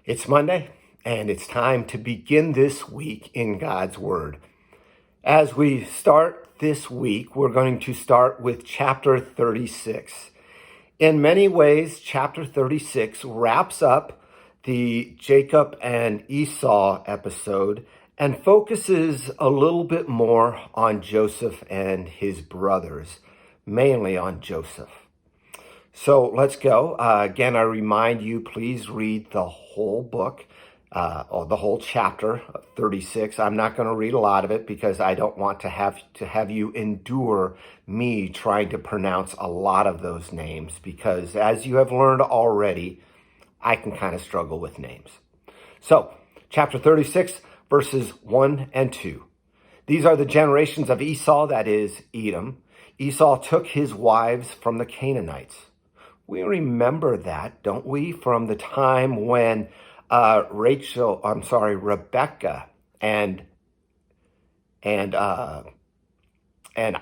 It's Monday, and it's time to begin this week in God's Word. As we start this week, we're going to start with chapter 36. In many ways, chapter 36 wraps up the Jacob and Esau episode and focuses a little bit more on Joseph and his brothers, mainly on Joseph. So let's go. Again, I remind you, please read the whole book, or the whole chapter 36. I'm not going to read a lot of it because I don't want to have you endure me trying to pronounce a lot of those names, because as you have learned already, I can kind of struggle with names. So, chapter 36, verses 1 and 2. These are the generations of Esau, that is, Edom. Esau took his wives from the Canaanites. We remember that, don't we, from the time when Rebecca and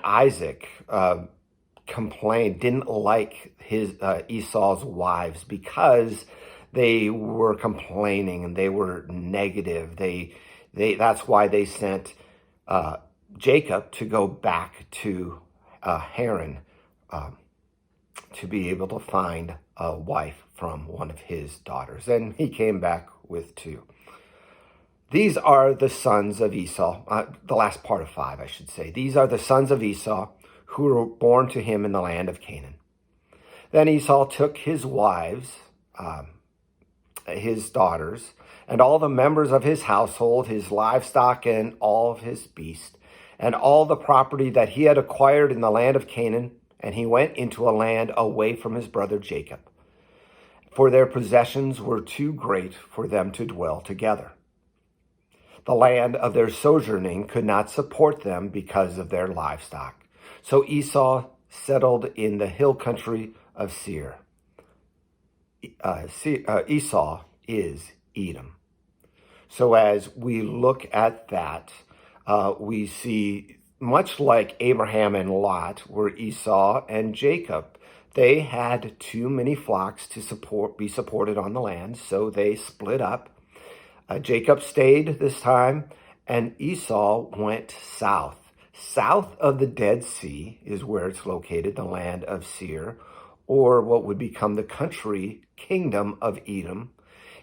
Isaac complained, didn't like his Esau's wives because they were complaining and they were negative. That's why they sent Jacob to go back to Haran, to be able to find a wife from one of his daughters. And he came back with two. These are the sons of Esau, the last part of 5, I should say. These are the sons of Esau who were born to him in the land of Canaan. Then Esau took his wives, his daughters, and all the members of his household, his livestock and all of his beasts, and all the property that he had acquired in the land of Canaan, and he went into a land away from his brother Jacob, for their possessions were too great for them to dwell together. The land of their sojourning could not support them because of their livestock. So Esau settled in the hill country of Seir. Esau is Edom. So as we look at that, we see, much like Abraham and Lot were Esau and Jacob, they had too many flocks to be supported on the land, so they split up. Jacob stayed this time, and Esau went south. South of the Dead Sea is where it's located, the land of Seir, or what would become the country kingdom of Edom.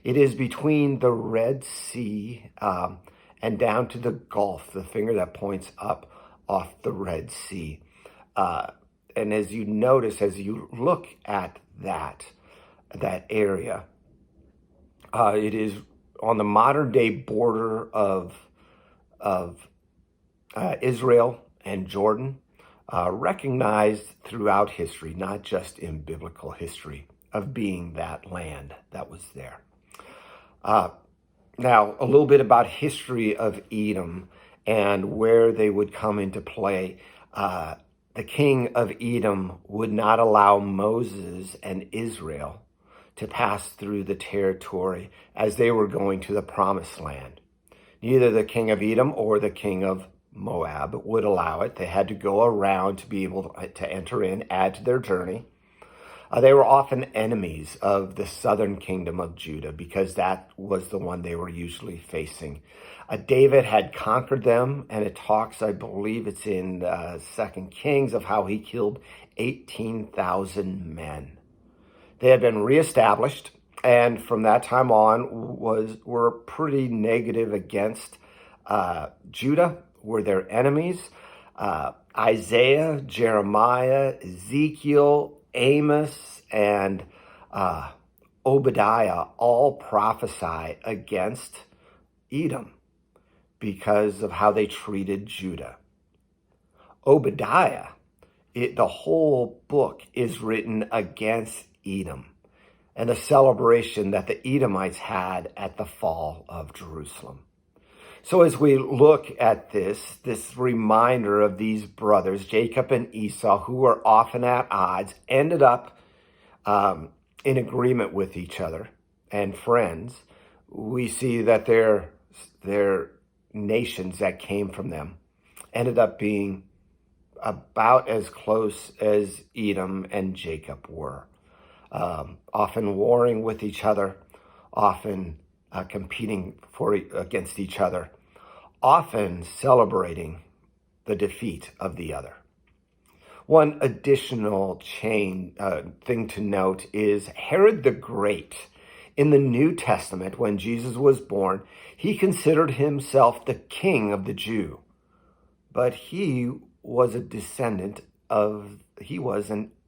It is between the Red Sea and down to the Gulf, the finger that points up off the Red Sea. And as you notice, as you look at that area, it is on the modern day border of Israel and Jordan, recognized throughout history, not just in biblical history, of being that land that was there. Now, a little bit about history of Edom and where they would come into play. The king of Edom would not allow Moses and Israel to pass through the territory as they were going to the promised land. Neither the king of Edom or the king of Moab would allow it. They had to go around to be able to enter in, add to their journey. They were often enemies of the southern kingdom of Judah because that was the one they were usually facing. David had conquered them, and it talks, I believe it's in 2 Kings, of how he killed 18,000 men. They had been reestablished, and from that time on were pretty negative against Judah, were their enemies. Isaiah, Jeremiah, Ezekiel, Amos, and Obadiah all prophesy against Edom because of how they treated Judah. Obadiah, the whole book is written against Edom and the celebration that the Edomites had at the fall of Jerusalem. So as we look at this reminder of these brothers, Jacob and Esau, who were often at odds, ended up in agreement with each other and friends. We see that their nations that came from them ended up being about as close as Edom and Jacob were, often warring with each other, often competing against each other, often celebrating the defeat of the other. One additional thing to note is Herod the Great. In the New Testament, when Jesus was born, he considered himself the king of the Jew. But he was an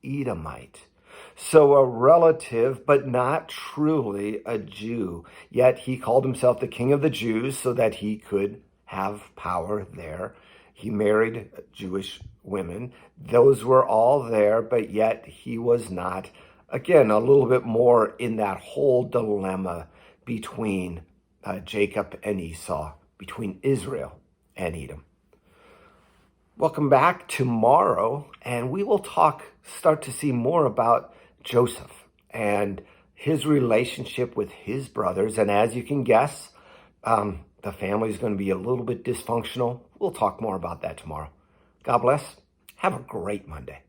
Edomite. So a relative, but not truly a Jew. Yet he called himself the king of the Jews so that he could have power there. He married Jewish women. Those were all there, but yet he was not. Again, a little bit more in that whole dilemma between Jacob and Esau, between Israel and Edom. Welcome back tomorrow, and we will start to see more about Joseph and his relationship with his brothers. And as you can guess, the family is going to be a little bit dysfunctional. We'll talk more about that tomorrow. God bless. Have a great Monday.